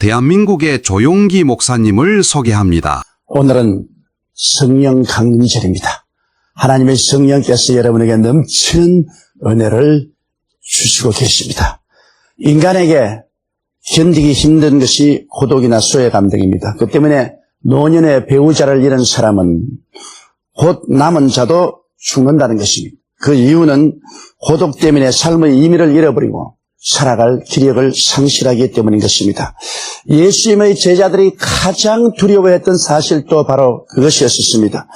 대한민국의 조용기 목사님을 소개합니다. 오늘은 성령 강림절입니다. 하나님의 성령께서 여러분에게 넘치는 은혜를 주시고 계십니다. 인간에게 견디기 힘든 것이 고독이나 소외감 등입니다. 그 때문에 노년의 배우자를 잃은 사람은 곧 남은 자도 죽는다는 것입니다. 그 이유는 고독 때문에 삶의 의미를 잃어버리고 살아갈 기력을 상실하기 때문인 것입니다. 예수님의 제자들이 가장 두려워했던 사실도 바로 그것이었습니다.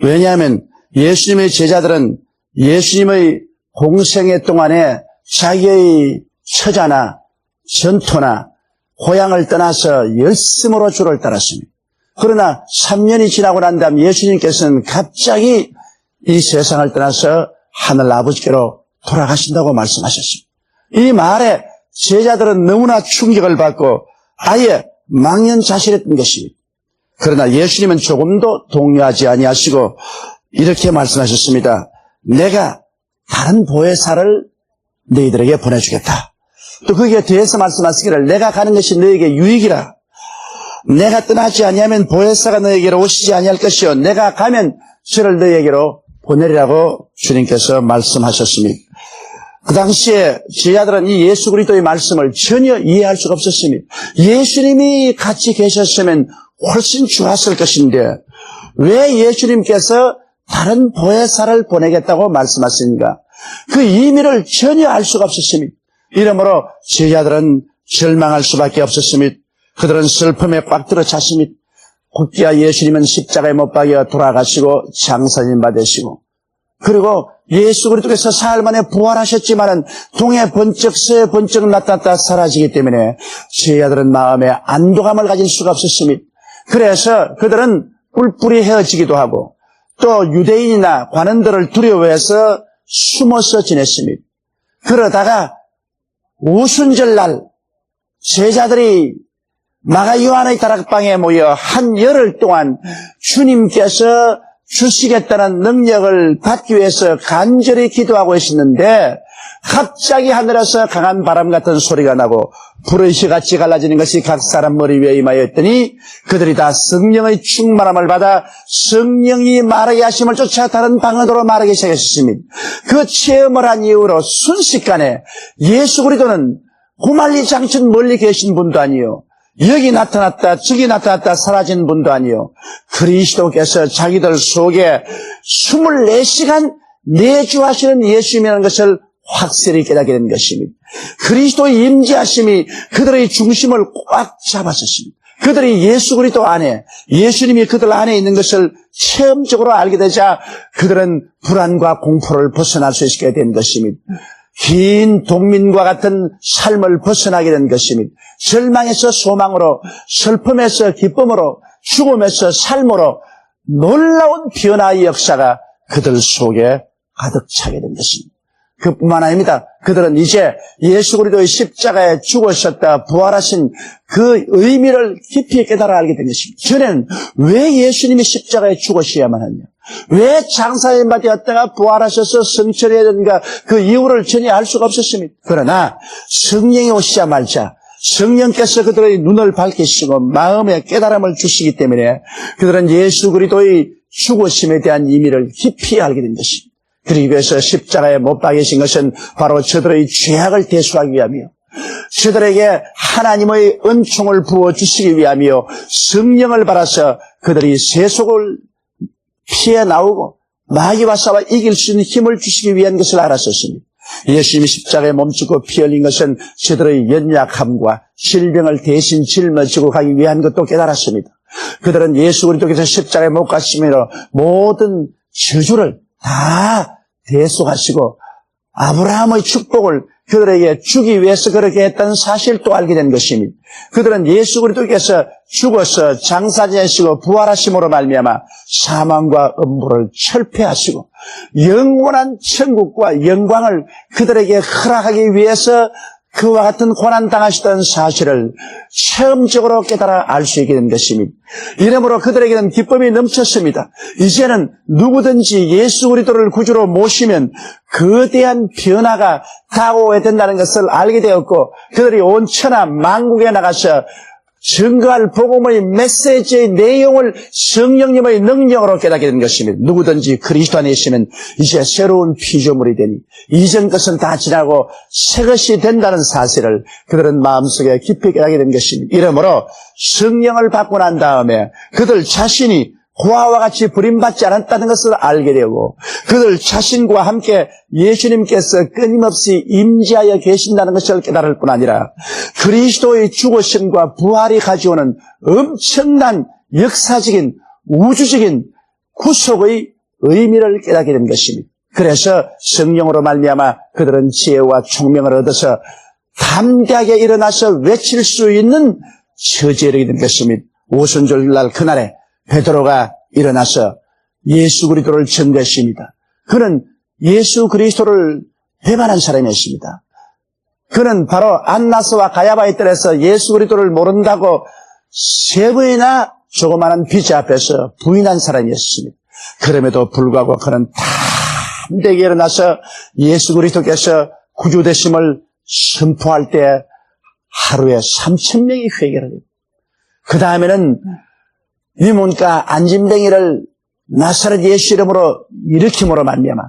왜냐하면 예수님의 제자들은 예수님의 공생애 동안에 자기의 처자나 전토나 고향을 떠나서 열심으로 주를 따랐습니다. 그러나 3년이 지나고 난 다음 예수님께서는 갑자기 이 세상을 떠나서 하늘 아버지께로 돌아가신다고 말씀하셨습니다. 이 말에 제자들은 너무나 충격을 받고 아예 망연자실했던 것입니다. 그러나 예수님은 조금도 동요하지 아니하시고 이렇게 말씀하셨습니다. 내가 다른 보혜사를 너희들에게 보내주겠다. 또 거기에 대해서 말씀하시기를 내가 가는 것이 너에게 유익이라. 내가 떠나지 아니하면 보혜사가 너에게로 오시지 아니할 것이요 내가 가면 저를 너에게로 보내리라고 주님께서 말씀하셨습니다. 그 당시에 제자들은 이 예수 그리스도의 말씀을 전혀 이해할 수가 없었습니다. 예수님이 같이 계셨으면 훨씬 좋았을 것인데 왜 예수님께서 다른 보혜사를 보내겠다고 말씀하십니까? 그 의미를 전혀 알 수가 없었습니다. 이러므로 제자들은 절망할 수밖에 없었습니다. 그들은 슬픔에 꽉 들어 찼습니다. 곧기야 예수님은 십자가에 못 박여 돌아가시고 장사님 받으시고 그리고 예수 그리스도께서 사흘 만에 부활하셨지만은 동해 번쩍 서해 번쩍 나타났다 사라지기 때문에 제자들은 마음에 안도감을 가질 수가 없었습니다. 그래서 그들은 뿔뿔이 헤어지기도 하고 또 유대인이나 관원들을 두려워해서 숨어서 지냈습니다. 그러다가 오순절날 제자들이 마가 요한의 다락방에 모여 한 열흘 동안 주님께서 주시겠다는 능력을 받기 위해서 간절히 기도하고 있었는데 갑자기 하늘에서 강한 바람 같은 소리가 나고 불의 시같이 갈라지는 것이 각 사람 머리 위에 임하였더니 그들이 다 성령의 충만함을 받아 성령이 말하게 하심을 쫓아 다른 방언으로 말하기 시작했습니다. 그 체험을 한 이후로 순식간에 예수 그리스도는 구말리장천 멀리 계신 분도 아니요 여기 나타났다 저기 나타났다 사라진 분도 아니요 그리스도께서 자기들 속에 24시간 내주하시는 예수님이라는 것을 확실히 깨닫게 된 것입니다. 그리스도의 임재하심이 그들의 중심을 꽉 잡았었습니다. 그들이 예수 그리스도 안에 예수님이 그들 안에 있는 것을 체험적으로 알게 되자 그들은 불안과 공포를 벗어날 수 있게 된 것입니다. 긴 동민과 같은 삶을 벗어나게 된 것입니다. 절망에서 소망으로, 슬픔에서 기쁨으로, 죽음에서 삶으로 놀라운 변화의 역사가 그들 속에 가득 차게 된 것입니다. 그뿐만 아닙니다. 그들은 이제 예수 그리스도의 십자가에 죽으셨다 부활하신 그 의미를 깊이 깨달아 알게 된 것입니다. 전에는 왜 예수님이 십자가에 죽으셔야만 하냐? 왜 장사님 받았다가 부활하셔서 성천해야 되는가? 그 이유를 전혀 알 수가 없었습니다. 그러나 성령이 오시자마자 성령께서 그들의 눈을 밝히시고 마음의 깨달음을 주시기 때문에 그들은 예수 그리스도의 죽으심에 대한 의미를 깊이 알게 된 것입니다. 그러기 위해서 십자가에 못 박이신 것은 바로 저들의 죄악을 대수하기 위함이요 저들에게 하나님의 은총을 부어주시기 위함이요 성령을 받아서 그들이 세속을 피해 나오고 마귀와 싸워 이길 수 있는 힘을 주시기 위한 것을 알았었습니다. 예수님이 십자가에 몸주고 피 흘린 것은 저들의 연약함과 질병을 대신 짊어지고 가기 위한 것도 깨달았습니다. 그들은 예수 그리스도께서 십자가에 못 가심으로 모든 저주를 다 대속하시고 아브라함의 축복을 그들에게 주기 위해서 그렇게 했다는 사실도 알게 된 것입니다. 그들은 예수 그리스도께서 죽어서 장사 지내시고 부활하심으로 말미암아 사망과 음부를 철폐하시고 영원한 천국과 영광을 그들에게 허락하기 위해서 그와 같은 고난 당하시던 사실을 체험적으로 깨달아 알 수 있게 된 것입니다. 이러므로 그들에게는 기쁨이 넘쳤습니다. 이제는 누구든지 예수 그리스도를 구주로 모시면 거대한 변화가 다가오게 된다는 것을 알게 되었고 그들이 온 천하 만국에 나가서 증거할 복음의 메시지의 내용을 성령님의 능력으로 깨닫게 되는 것입니다. 누구든지 그리스도 안에 있으면 이제 새로운 피조물이 되니 이전 것은 다 지나고 새 것이 된다는 사실을 그들은 마음속에 깊이 깨닫게 된 것입니다. 이러므로 성령을 받고 난 다음에 그들 자신이 고아와 같이 버림받지 않았다는 것을 알게 되고 그들 자신과 함께 예수님께서 끊임없이 임재하여 계신다는 것을 깨달을 뿐 아니라 그리스도의 죽으심과 부활이 가져오는 엄청난 역사적인 우주적인 구속의 의미를 깨닫게 된 것입니다. 그래서 성령으로 말미암아 그들은 지혜와 총명을 얻어서 담대하게 일어나서 외칠 수 있는 처지에 이르게 된 것입니다. 오순절날 그날에 베드로가 일어나서 예수 그리스도를 전도했습니다. 그는 예수 그리스도를 배반한 사람이었습니다. 그는 바로 안나스와 가야바의 뜰에서 예수 그리스도를 모른다고 3번이나 조그마한 비자 앞에서 부인한 사람이었습니다. 그럼에도 불구하고 그는 담대하게 일어나서 예수 그리스도께서 구주되심을 선포할 때 하루에 3,000명이 회개를 합니다. 그 다음에는 유문과 안진뱅이를 나사렛 예수 이름으로 일으킴으로 말미암아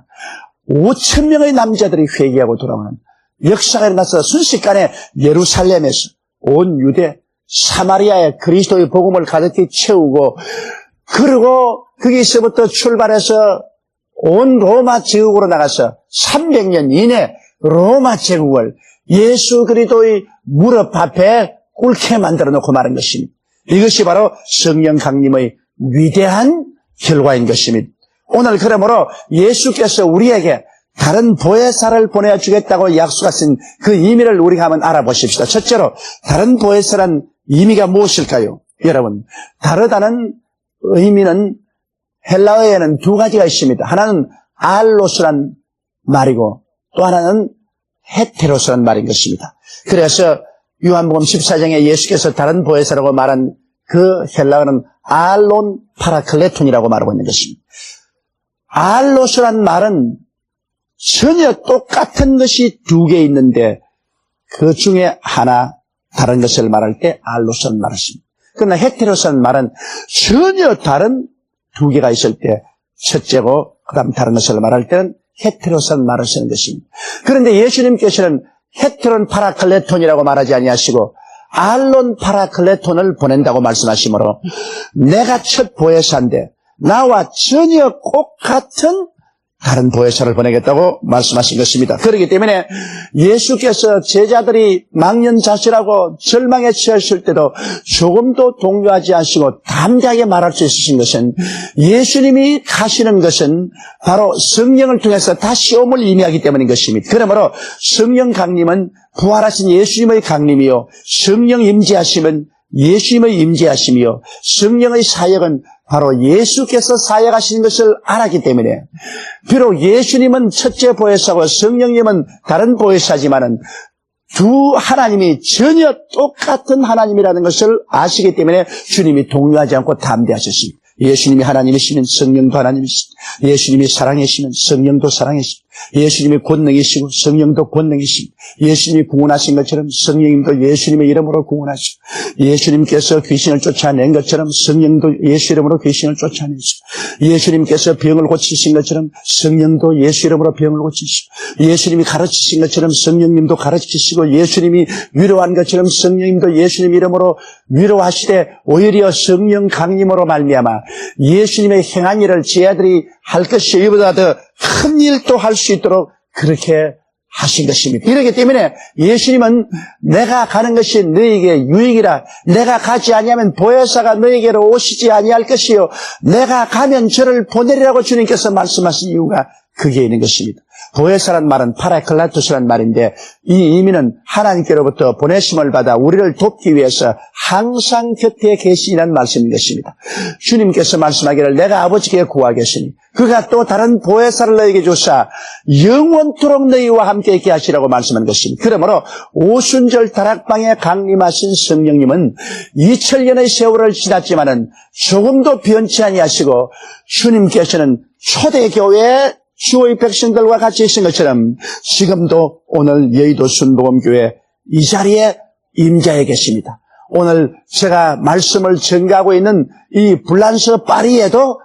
5,000명의 남자들이 회개하고 돌아오는 역사가 일어나서 순식간에 예루살렘에서 온 유대, 사마리아의 그리스도의 복음을 가득히 채우고 그리고 거기서부터 출발해서 온 로마 제국으로 나가서 300년 이내 로마 제국을 예수 그리스도의 무릎 앞에 꿇게 만들어 놓고 말한 것입니다. 이것이 바로 성령 강림의 위대한 결과인 것입니다. 오늘 그러므로 예수께서 우리에게 다른 보혜사를 보내주겠다고 약속하신 그 의미를 우리가 한번 알아보십시다. 첫째로 다른 보혜사란 의미가 무엇일까요? 여러분, 다르다는 의미는 헬라어에는 2가지가 있습니다. 하나는 알로스란 말이고 또 하나는 헤테로스란 말인 것입니다. 그래서 요한복음 14장에 예수께서 다른 보혜사라고 말한 그 헬라어는 알론 파라클레톤이라고 말하고 있는 것입니다. 알로스란 말은 전혀 똑같은 것이 2개 있는데 그 중에 하나 다른 것을 말할 때 알로스란 말을 씁니다. 그러나 헤테로스란 말은 전혀 다른 2개가 있을 때 첫째고 그 다음 다른 것을 말할 때는 헤테로스란 말을 쓰는 것입니다. 그런데 예수님께서는 헤테론 파라클레톤이라고 말하지 아니하시고 알론 파라클레톤을 보낸다고 말씀하시므로 내가 첫 보혜사인데 나와 전혀 똑같은 다른 보혜사를 보내겠다고 말씀하신 것입니다. 그렇기 때문에 예수께서 제자들이 망연자실하고 절망에 처했을 때도 조금도 동요하지 않으시고 담대하게 말할 수 있으신 것은 예수님이 가시는 것은 바로 성령을 통해서 다시 오음을 의미하기 때문인 것입니다. 그러므로 성령 강림은 부활하신 예수님의 강림이요 성령 임재하심은 예수님의 임재하심이요 성령의 사역은 바로 예수께서 사역하시는 것을 알았기 때문에 비록 예수님은 첫째 보혜사고 성령님은 다른 보혜사지만은 두 하나님이 전혀 똑같은 하나님이라는 것을 아시기 때문에 주님이 동요하지 않고 담대하셨습니다. 예수님이 하나님이시면 성령도 하나님이십니다. 예수님이 사랑이시면 성령도 사랑이십니다. 예수님이 권능이시고 성령도 권능이십니다. 예수님이 구원하신 것처럼 성령님도 예수님의 이름으로 구원하시고 예수님께서 귀신을 쫓아낸 것처럼 성령도 예수 이름으로 귀신을 쫓아내시고 예수님께서 병을 고치신 것처럼 성령도 예수 이름으로 병을 고치시고 예수님이 가르치신 것처럼 성령님도 가르치시고 예수님이 위로한 것처럼 성령님도 예수님 이름으로 위로하시되 오히려 성령 강림으로 말미암아 예수님의 행한 일을 제 아들이 할 것이 이보다 더 큰 일도 할 수 있도록 그렇게 하신 것입니다. 이렇기 때문에 예수님은 내가 가는 것이 너에게 유익이라 내가 가지 아니하면 보혜사가 너에게로 오시지 아니할 것이요 내가 가면 저를 보내리라고 주님께서 말씀하신 이유가 그게 있는 것입니다. 보혜사란 말은 파라클라토스란 말인데 이 의미는 하나님께로부터 보내심을 받아 우리를 돕기 위해서 항상 곁에 계시라는 말씀인 것입니다. 주님께서 말씀하기를 내가 아버지께 구하겠으니 그가 또 다른 보혜사를 너에게 주사 영원토록 너희와 함께 있게 하시라고 말씀한 것입니다. 그러므로 오순절 다락방에 강림하신 성령님은 2000년의 세월을 지났지만은 조금도 변치 아니하시고 주님께서는 초대교회 주의 백성들과 같이 있은 것처럼 지금도 오늘 여의도 순복음교회 이 자리에 임재해 계십니다. 오늘 제가 말씀을 전가하고 있는 이 불란서 파리에도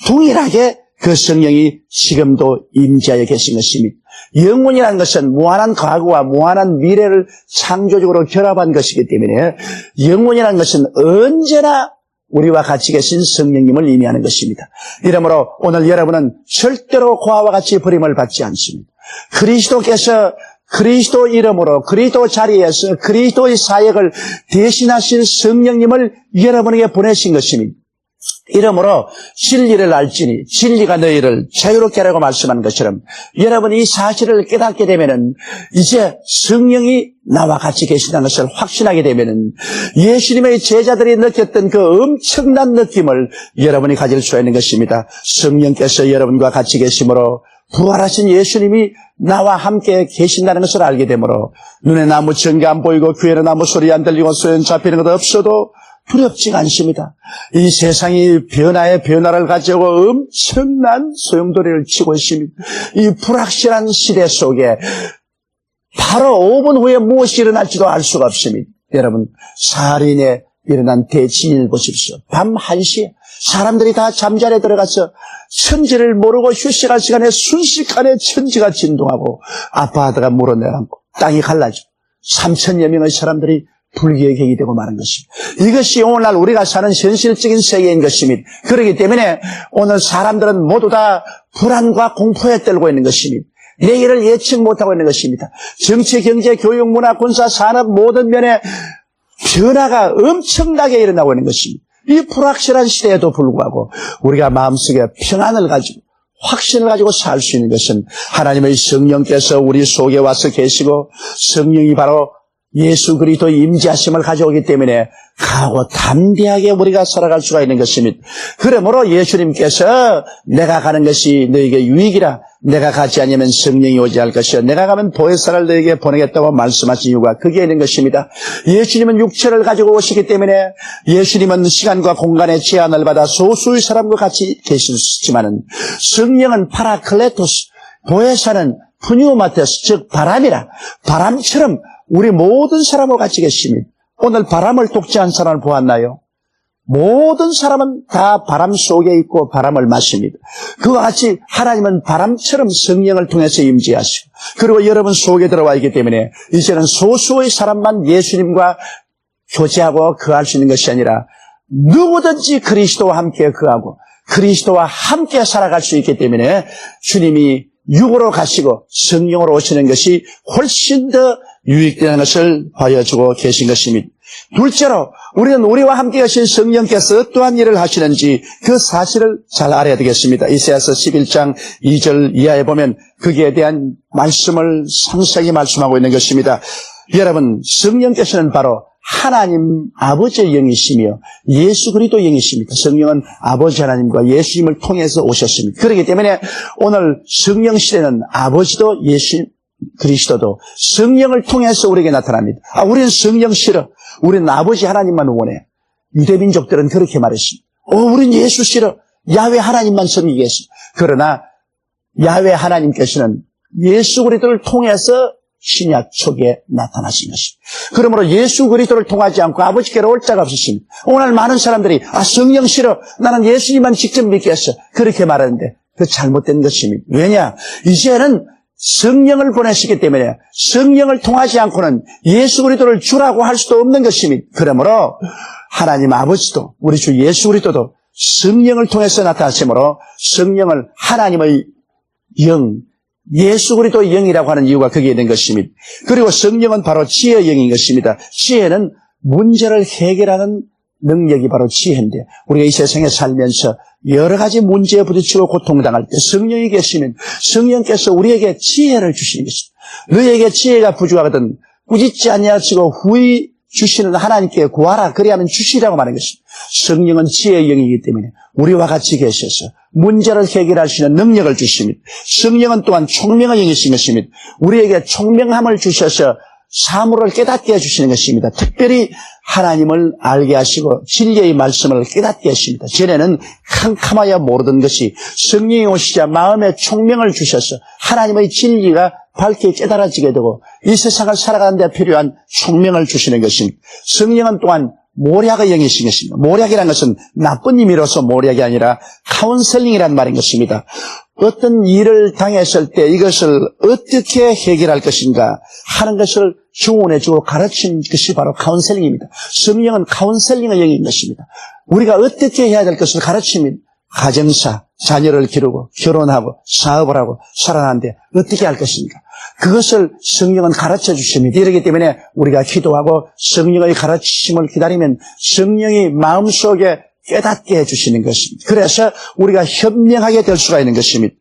동일하게 그 성령이 지금도 임재하여 계신 것입니다. 영혼이라는 것은 무한한 과거와 무한한 미래를 창조적으로 결합한 것이기 때문에 영혼이라는 것은 언제나 우리와 같이 계신 성령님을 의미하는 것입니다. 이러므로 오늘 여러분은 절대로 고아와 같이 버림을 받지 않습니다. 그리스도께서 그리스도 이름으로 그리스도 자리에서 그리스도의 사역을 대신하실 성령님을 여러분에게 보내신 것입니다. 이러므로 진리를 알지니 진리가 너희를 자유롭게 하라고 말씀한 것처럼 여러분이 이 사실을 깨닫게 되면은 이제 성령이 나와 같이 계신다는 것을 확신하게 되면은 예수님의 제자들이 느꼈던 그 엄청난 느낌을 여러분이 가질 수 있는 것입니다. 성령께서 여러분과 같이 계심으로 부활하신 예수님이 나와 함께 계신다는 것을 알게 되므로 눈에 아무 증거 안 보이고 귀에는 아무 소리 안 들리고 소연 잡히는 것 없어도 두렵지가 않습니다. 이 세상이 변화에 변화를 가지고 엄청난 소용돌이를 치고 있습니다. 이 불확실한 시대 속에 바로 5분 후에 무엇이 일어날지도 알 수가 없습니다. 여러분, 살인에 일어난 대지진을 보십시오. 밤 1시에 사람들이 다 잠자리에 들어가서 천지를 모르고 휴식할 시간에 순식간에 천지가 진동하고 아파하다가 물어내고 땅이 갈라지고 3천여 명의 사람들이 불기의 객이 되고 마는 것입니다. 이것이 오늘날 우리가 사는 현실적인 세계인 것입니다. 그렇기 때문에 오늘 사람들은 모두 다 불안과 공포에 떨고 있는 것입니다. 내일을 예측 못하고 있는 것입니다. 정치, 경제, 교육, 문화, 군사, 산업 모든 면에 변화가 엄청나게 일어나고 있는 것입니다. 이 불확실한 시대에도 불구하고 우리가 마음속에 평안을 가지고 확신을 가지고 살 수 있는 것은 하나님의 성령께서 우리 속에 와서 계시고 성령이 바로 예수 그리스도의 임재하심을 가져오기 때문에 강하고 담대하게 우리가 살아갈 수가 있는 것입니다. 그러므로 예수님께서 내가 가는 것이 너에게 유익이라 내가 가지 않으면 성령이 오지 않을 것이요 내가 가면 보혜사를 너에게 보내겠다고 말씀하신 이유가 그게 있는 것입니다. 예수님은 육체를 가지고 오시기 때문에 예수님은 시간과 공간의 제한을 받아 소수의 사람과 같이 계시지만은 성령은 파라클레토스 보혜사는 푸뉴마테스 즉 바람이라 바람처럼 우리 모든 사람과 같이 계십니다. 오늘 바람을 독재한 사람을 보았나요? 모든 사람은 다 바람 속에 있고 바람을 마십니다. 그와 같이 하나님은 바람처럼 성령을 통해서 임재하시고 그리고 여러분 속에 들어와 있기 때문에 이제는 소수의 사람만 예수님과 교제하고 거할 수 있는 것이 아니라 누구든지 그리스도와 함께 거하고 그리스도와 함께 살아갈 수 있기 때문에 주님이 육으로 가시고 성령으로 오시는 것이 훨씬 더 유익되는 것을 보여주고 계신 것입니다. 둘째로 우리는 우리와 함께 하신 성령께서 어떠한 일을 하시는지 그 사실을 잘 알아야 되겠습니다. 이사야서 11장 2절 이하에 보면 거기에 대한 말씀을 상세하게 말씀하고 있는 것입니다. 여러분, 성령께서는 바로 하나님 아버지의 영이시며 예수 그리스도의 영이십니다. 성령은 아버지 하나님과 예수님을 통해서 오셨습니다. 그렇기 때문에 오늘 성령 시대는 아버지도 예수 그리스도도 성령을 통해서 우리에게 나타납니다. 우리는 성령 싫어. 우리는 아버지 하나님만 원해. 유대민족들은 그렇게 말했습니다. 우리는 예수 싫어. 야훼 하나님만 섬기겠어. 그러나 야훼 하나님께서는 예수 그리스도를 통해서 신약 초기에 나타나신 것입니다. 그러므로 예수 그리스도를 통하지 않고 아버지께로 올 자가 없었습니다. 오늘 많은 사람들이 성령 싫어. 나는 예수님만 직접 믿겠어. 그렇게 말하는데 그 잘못된 것입니다. 왜냐? 이제는 성령을 보내시기 때문에 성령을 통하지 않고는 예수 그리스도를 주라고 할 수도 없는 것입니다. 그러므로 하나님 아버지도 우리 주 예수 그리스도도 성령을 통해서 나타나심으로 성령을 하나님의 영, 예수 그리스도의 영이라고 하는 이유가 거기에 있는 것입니다. 그리고 성령은 바로 지혜의 영인 것입니다. 지혜는 문제를 해결하는 능력이 바로 지혜인데 우리가 이 세상에 살면서 여러 가지 문제에 부딪히고 고통당할 때 성령이 계시면 성령께서 우리에게 지혜를 주시는 것입니다. 너희에게 지혜가 부족하거든 꾸짖지 아니하시고 후히 주시는 하나님께 구하라 그리하면 주시라고 말하는 것입니다. 성령은 지혜의 영이기 때문에 우리와 같이 계셔서 문제를 해결할 수 있는 능력을 주십니다. 성령은 또한 총명의 영이신 것입니다. 우리에게 총명함을 주셔서 사물을 깨닫게 해주시는 것입니다. 특별히 하나님을 알게 하시고 진리의 말씀을 깨닫게 하십니다. 전에는 캄캄하여 모르던 것이 성령이 오시자 마음에 총명을 주셔서 하나님의 진리가 밝게 깨달아지게 되고 이 세상을 살아가는 데 필요한 총명을 주시는 것입니다. 성령은 또한 모략의 영이신 것입니다. 모략이라는 것은 나쁜 의미로서 모략이 아니라 카운셀링이라는 말인 것입니다. 어떤 일을 당했을 때 이것을 어떻게 해결할 것인가 하는 것을 조언해주고 가르치는 것이 바로 카운셀링입니다. 성령은 카운셀링의 영인 것입니다. 우리가 어떻게 해야 될 것을 가르치면 가정사, 자녀를 기르고 결혼하고 사업을 하고 살아가는데 어떻게 할 것인가. 그것을 성령은 가르쳐 주십니다. 이렇기 때문에 우리가 기도하고 성령의 가르치심을 기다리면 성령이 마음속에 깨닫게 해주시는 것입니다. 그래서 우리가 현명하게 될 수가 있는 것입니다.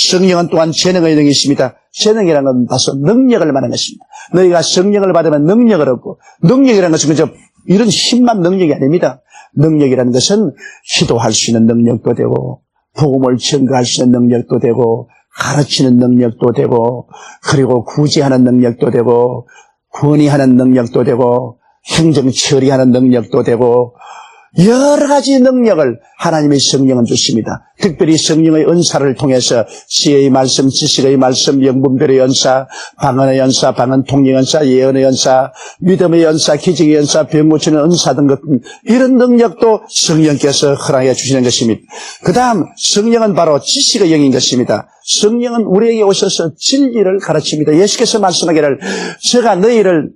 성령은 또한 재능의 영이십니다. 재능이라는 건 다소 능력을 말하는 것입니다. 너희가 성령을 받으면 능력을 얻고, 능력이라는 것은 그저 이런 힘만 능력이 아닙니다. 능력이라는 것은 기도할 수 있는 능력도 되고 복음을 전가할 수 있는 능력도 되고 가르치는 능력도 되고 그리고 구제하는 능력도 되고 권위하는 능력도 되고 행정 처리하는 능력도 되고 여러 가지 능력을 하나님의 성령은 주십니다. 특별히 성령의 은사를 통해서 지혜의 말씀, 지식의 말씀, 영분별의 연사, 방언의 연사, 방언 통역 연사, 예언의 연사, 믿음의 연사, 기적의 연사, 병 고치는 은사 등 같은 이런 능력도 성령께서 허락해 주시는 것입니다. 그 다음 성령은 바로 지식의 영인 것입니다. 성령은 우리에게 오셔서 진리를 가르칩니다. 예수께서 말씀하기를 제가 너희를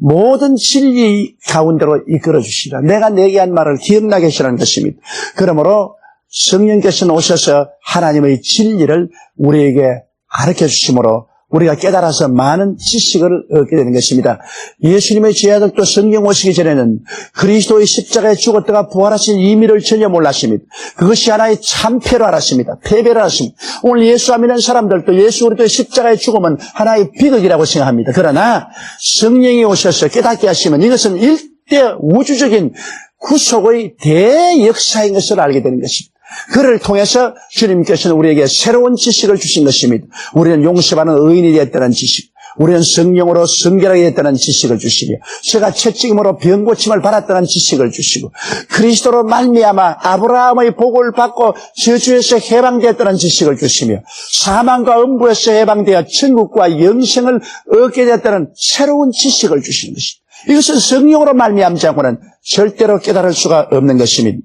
모든 진리 가운데로 이끌어 주시라. 내가 내게 한 말을 기억나게 하시라는 것입니다. 그러므로 성령께서는 오셔서 하나님의 진리를 우리에게 가르쳐 주심으로 우리가 깨달아서 많은 지식을 얻게 되는 것입니다. 예수님의 제자들도 성령 오시기 전에는 그리스도의 십자가에 죽었다가 부활하신 의미를 전혀 몰랐습니다. 그것이 하나의 참패로 알았습니다. 패배를 알았습니다. 오늘 예수 안 믿는 사람들도 예수 그리스도의 십자가에 죽으면 하나의 비극이라고 생각합니다. 그러나 성령이 오셔서 깨닫게 하시면 이것은 일대 우주적인 구속의 대역사인 것을 알게 되는 것입니다. 그를 통해서 주님께서는 우리에게 새로운 지식을 주신 것입니다. 우리는 용서받는 의인이 되었다는 지식, 우리는 성령으로 성결하게 됐다는 지식을 주시며 제가 채찍임으로 병 고침을 받았다는 지식을 주시고 그리스도로 말미암아 아브라함의 복을 받고 저주에서 해방되었다는 지식을 주시며 사망과 음부에서 해방되어 천국과 영생을 얻게 되었다는 새로운 지식을 주시는 것입니다. 이것은 성령으로 말미암지 않고는 절대로 깨달을 수가 없는 것입니다.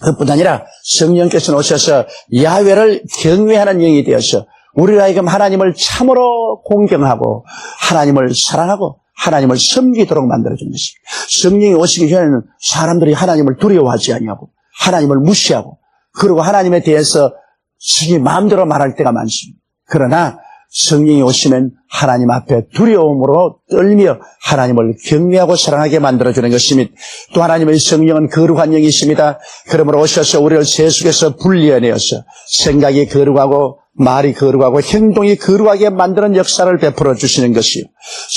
그뿐 아니라 성령께서는 오셔서 야훼를 경외하는 영이 되어서 우리가 하여금 하나님을 참으로 공경하고 하나님을 사랑하고 하나님을 섬기도록 만들어주는 것입니다. 성령이 오시기 전에는 사람들이 하나님을 두려워하지 아니하고 하나님을 무시하고 그리고 하나님에 대해서 자기 마음대로 말할 때가 많습니다. 그러나 성령이 오시면 하나님 앞에 두려움으로 떨며 하나님을 경외하고 사랑하게 만들어주는 것입니다. 또 하나님의 성령은 거룩한 영이십니다. 그러므로 오셔서 우리를 세속에서 분리해내어서 생각이 거룩하고 말이 거룩하고 행동이 거룩하게 만드는 역사를 베풀어 주시는 것이요.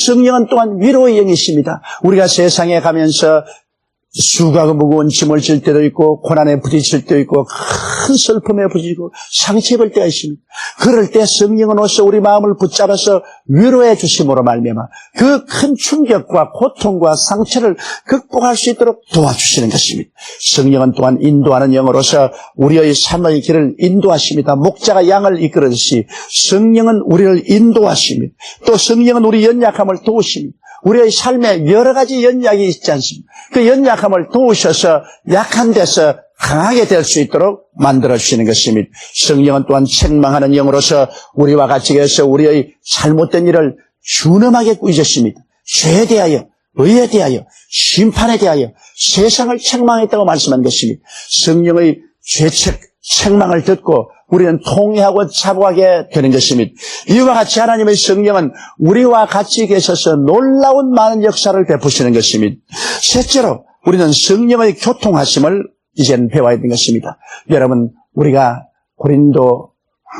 성령은 또한 위로의 영이십니다. 우리가 세상에 가면서 수고하고 무거운 짐을 질 때도 있고 고난에 부딪힐 때도 있고 큰 슬픔에 부딪히고 상처 입을 때가 있습니다. 그럴 때 성령은 오셔 우리 마음을 붙잡아서 위로해 주심으로 말미암아 그 큰 충격과 고통과 상처를 극복할 수 있도록 도와주시는 것입니다. 성령은 또한 인도하는 영으로서 우리의 삶의 길을 인도하십니다. 목자가 양을 이끌듯이 성령은 우리를 인도하십니다. 또 성령은 우리 연약함을 도우십니다. 우리의 삶에 여러 가지 연약이 있지 않습니까? 그 연약함을 도우셔서 약한 데서 강하게 될 수 있도록 만들어주시는 것입니다. 성령은 또한 책망하는 영으로서 우리와 같이 해서 우리의 잘못된 일을 준엄하게 꾸짖으십니다. 죄에 대하여, 의에 대하여, 심판에 대하여 세상을 책망했다고 말씀한 것입니다. 성령의 죄책, 책망을 듣고 우리는 통회하고 자복하게 되는 것입니다. 이와 같이 하나님의 성령은 우리와 같이 계셔서 놀라운 많은 역사를 베푸시는 것입니다. 셋째로 우리는 성령의 교통하심을 이제는 배워야 되는 것입니다. 여러분 우리가 고린도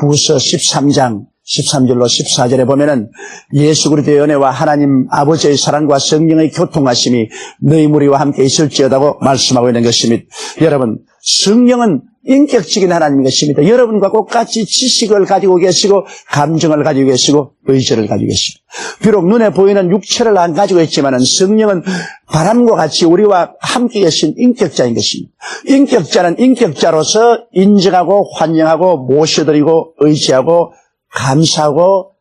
후서 13장 13절로 14절에 보면은 예수 그리스도의 은혜와 하나님 아버지의 사랑과 성령의 교통하심이 너희 무리와 함께 있을지어다고 말씀하고 있는 것입니다. 여러분 성령은 인격적인 하나님인 것입니다. 여러분과 똑같이 지식을 가지고 계시고 감정을 가지고 계시고 의지를 가지고 계십니다. 비록 눈에 보이는 육체를 안 가지고 있지만 성령은 바람과 같이 우리와 함께 계신 인격자인 것입니다. 인격자는 인격자로서 인정하고 환영하고 모셔드리고 의지하고 감사하고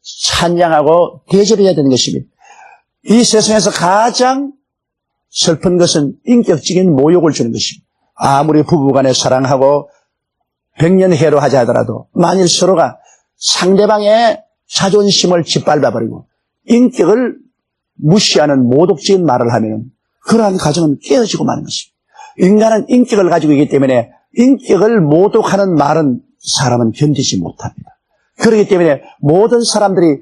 찬양하고 대접해야 되는 것입니다. 이 세상에서 가장 슬픈 것은 인격적인 모욕을 주는 것입니다. 아무리 부부간에 사랑하고 백년해로 하자 하더라도 만일 서로가 상대방의 자존심을 짓밟아버리고 인격을 무시하는 모독적인 말을 하면 그러한 가정은 깨어지고 마는 것입니다. 인간은 인격을 가지고 있기 때문에 인격을 모독하는 말은 사람은 견디지 못합니다. 그렇기 때문에 모든 사람들이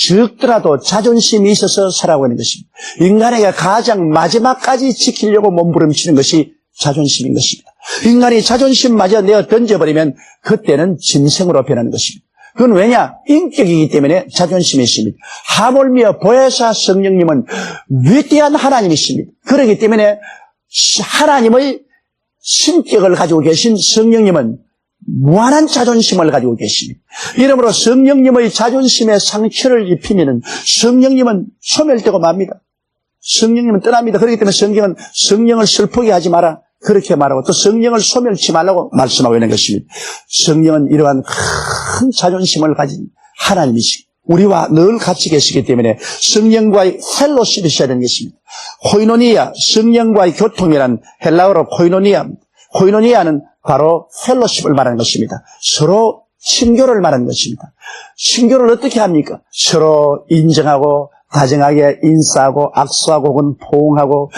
적더라도 자존심이 있어서 살아가고 있는 것입니다. 인간에게 가장 마지막까지 지키려고 몸부림치는 것이 자존심인 것입니다. 인간이 자존심마저 내어 던져버리면 그때는 짐승으로 변하는 것입니다. 그건 왜냐? 인격이기 때문에 자존심이 있습니다. 하물며 보혜사 성령님은 위대한 하나님이십니다. 그렇기 때문에 하나님의 신격을 가지고 계신 성령님은 무한한 자존심을 가지고 계십니다. 이러므로 성령님의 자존심에 상처를 입히면 성령님은 소멸되고 맙니다. 성령님은 떠납니다. 그렇기 때문에 성경은 성령을 슬프게 하지 마라 그렇게 말하고 또 성령을 소멸치 말라고 말씀하고 있는 것입니다. 성령은 이러한 큰 자존심을 가진 하나님이시고 우리와 늘 같이 계시기 때문에 성령과의 펠로십이 있어야 되는 것입니다. 코이노니아, 성령과의 교통이란 헬라어로 코이노니아입니다. 코이노니아는 바로 펠로십을 말하는 것입니다. 서로 친교를 말하는 것입니다. 친교를 어떻게 합니까? 서로 인정하고 다정하게 인사하고 악수하고 혹은 포옹하고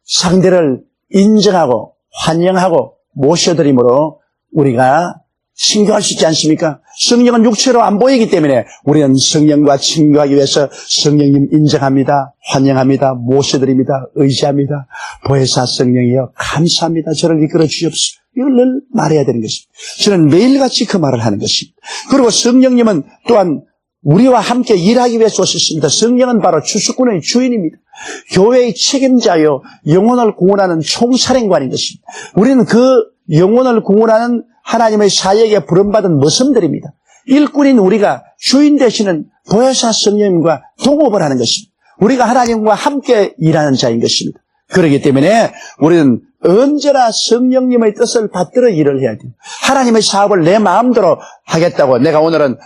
상대를 인정하고 환영하고 모셔드림으로 우리가 친교할 수 있지 않습니까? 성령은 육체로 안 보이기 때문에 우리는 성령과 친교하기 위해서 성령님 인정합니다. 환영합니다. 모셔드립니다. 의지합니다. 보혜사 성령이여 감사합니다. 저를 이끌어 주시옵소서. 이걸 늘 말해야 되는 것입니다. 저는 매일같이 그 말을 하는 것입니다. 그리고 성령님은 또한 우리와 함께 일하기 위해서 오셨습니다. 성령은 바로 주수꾼의 주인입니다. 교회의 책임자요 영혼을 구원하는 총사령관인 것입니다. 우리는 그 영혼을 구원하는 하나님의 사역에 부름받은 머슴들입니다. 일꾼인 우리가 주인 되시는 보혜사 성령님과 동업을 하는 것입니다. 우리가 하나님과 함께 일하는 자인 것입니다. 그렇기 때문에 우리는 언제나 성령님의 뜻을 받들어 일을 해야 돼요. 하나님의 사업을 내 마음대로 하겠다고 내가 오늘은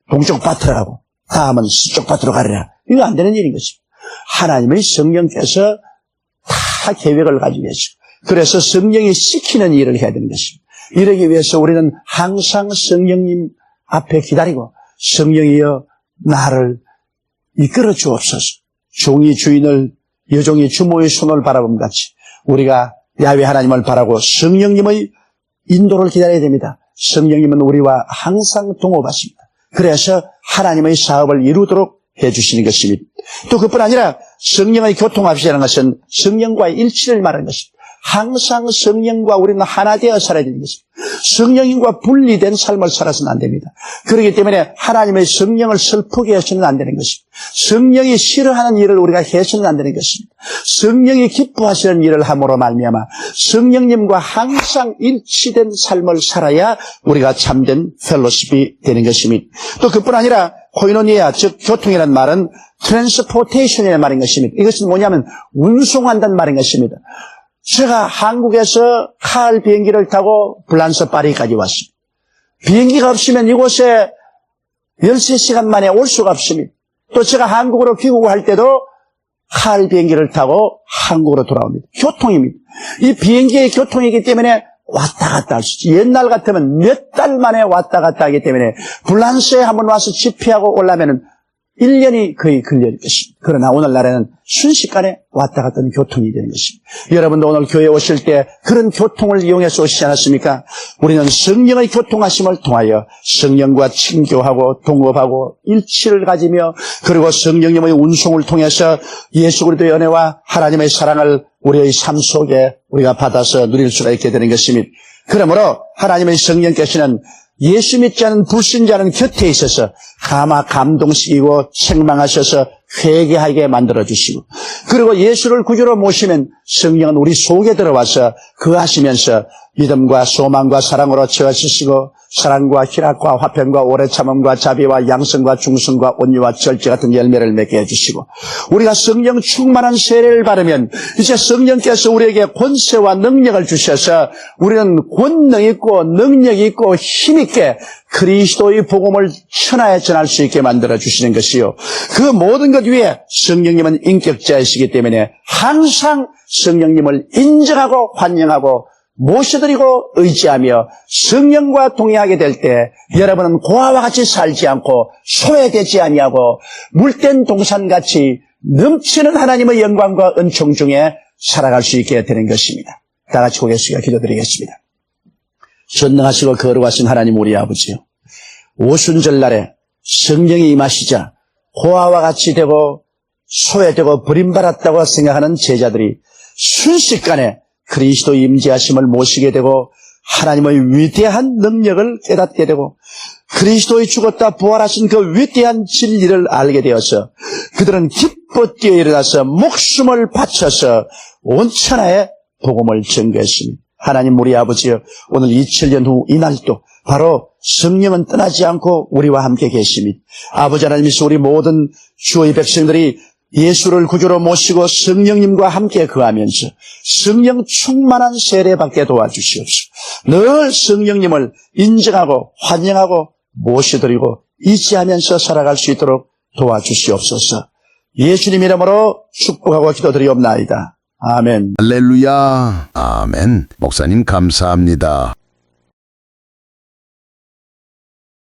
동쪽 밭으로 가고 다음은 서쪽 밭으로 가리라. 이거 안 되는 일인 것입니다. 하나님의 성령께서 다 계획을 가지고 계시고 그래서 성령이 시키는 일을 해야 되는 것입니다. 이러기 위해서 우리는 항상 성령님 앞에 기다리고 성령이여 나를 이끌어 주옵소서. 종이 주인을 여종이 주모의 손을 바라본 같이 우리가 야훼 하나님을 바라고 성령님의 인도를 기다려야 됩니다. 성령님은 우리와 항상 동업하십니다. 그래서 하나님의 사업을 이루도록 해주시는 것입니다. 또 그뿐 아니라 성령의 교통합시라는 것은 성령과의 일치를 말하는 것입니다. 항상 성령과 우리는 하나 되어 살아야 되는 것입니다. 성령님과 분리된 삶을 살아서는 안 됩니다. 그렇기 때문에 하나님의 성령을 슬프게 해서는 안 되는 것입니다. 성령이 싫어하는 일을 우리가 해서는 안 되는 것입니다. 성령이 기뻐하시는 일을 함으로 말미암아 성령님과 항상 일치된 삶을 살아야 우리가 참된 펠로십이 되는 것입니다. 또 그뿐 아니라 코이노니아, 즉 교통이라는 말은 트랜스포테이션이라는 말인 것입니다. 이것은 뭐냐면 운송한다는 말인 것입니다. 제가 한국에서 칼 비행기를 타고 프랑스 파리까지 왔습니다. 비행기가 없으면 이곳에 13시간 만에 올 수가 없습니다. 또 제가 한국으로 귀국을 할 때도 칼 비행기를 타고 한국으로 돌아옵니다. 교통입니다. 이 비행기의 교통이기 때문에 왔다 갔다 할 수 있지. 옛날 같으면 몇 달 만에 왔다 갔다 하기 때문에 프랑스에 한번 와서 집회하고 오려면 1년이 거의 걸릴 것입니다. 그러나 오늘날에는 순식간에 왔다 갔다 하는 교통이 되는 것입니다. 여러분도 오늘 교회에 오실 때 그런 교통을 이용해서 오시지 않았습니까? 우리는 성령의 교통하심을 통하여 성령과 친교하고 동업하고 일치를 가지며 그리고 성령님의 운송을 통해서 예수 그리스도의 은혜와 하나님의 사랑을 우리의 삶 속에 우리가 받아서 누릴 수가 있게 되는 것입니다. 그러므로 하나님의 성령께서는 예수 믿지 않은 불신자는 곁에 있어서 감동시키고 책망하셔서 회개하게 만들어주시고 그리고 예수를 구주로 모시면 성령은 우리 속에 들어와서 거하시면서 믿음과 소망과 사랑으로 채워주시고 사랑과 희락과 화평과 오래 참음과 자비와 양성과 중성과 온유와 절제 같은 열매를 맺게 해주시고 우리가 성령 충만한 세례를 받으면 이제 성령께서 우리에게 권세와 능력을 주셔서 우리는 권능 있고 능력 있고 힘 있게 그리스도의 복음을 천하에 전할 수 있게 만들어 주시는 것이요. 그 모든 것 위에 성령님은 인격자이시기 때문에 항상 성령님을 인정하고 환영하고 모셔드리고 의지하며 성령과 동행하게 될 때 여러분은 고아와 같이 살지 않고 소외되지 아니하고 물된 동산같이 넘치는 하나님의 영광과 은총 중에 살아갈 수 있게 되는 것입니다. 다 같이 고개 숙여 기도드리겠습니다. 전능하시고 거룩하신 하나님 우리 아버지요. 오순절날에 성령이 임하시자 고아와 같이 되고 소외되고 버림받았다고 생각하는 제자들이 순식간에 그리스도 임재하심을 모시게 되고 하나님의 위대한 능력을 깨닫게 되고 그리스도의 죽었다 부활하신 그 위대한 진리를 알게 되어서 그들은 기뻐 뛰어 일어나서 목숨을 바쳐서 온 천하에 복음을 전개했습니다. 하나님 우리 아버지여, 오늘 2000년 후 이날도 바로 성령은 떠나지 않고 우리와 함께 계십니다. 아버지 하나님께서 우리 모든 주의 백성들이 예수를 구주로 모시고 성령님과 함께 거하면서 성령 충만한 세례받게 도와주시옵소서. 늘 성령님을 인정하고 환영하고 모셔드리고 의지하면서 살아갈 수 있도록 도와주시옵소서. 예수님 이름으로 축복하고 기도드리옵나이다. 아멘. 할렐루야. 아멘. 목사님 감사합니다.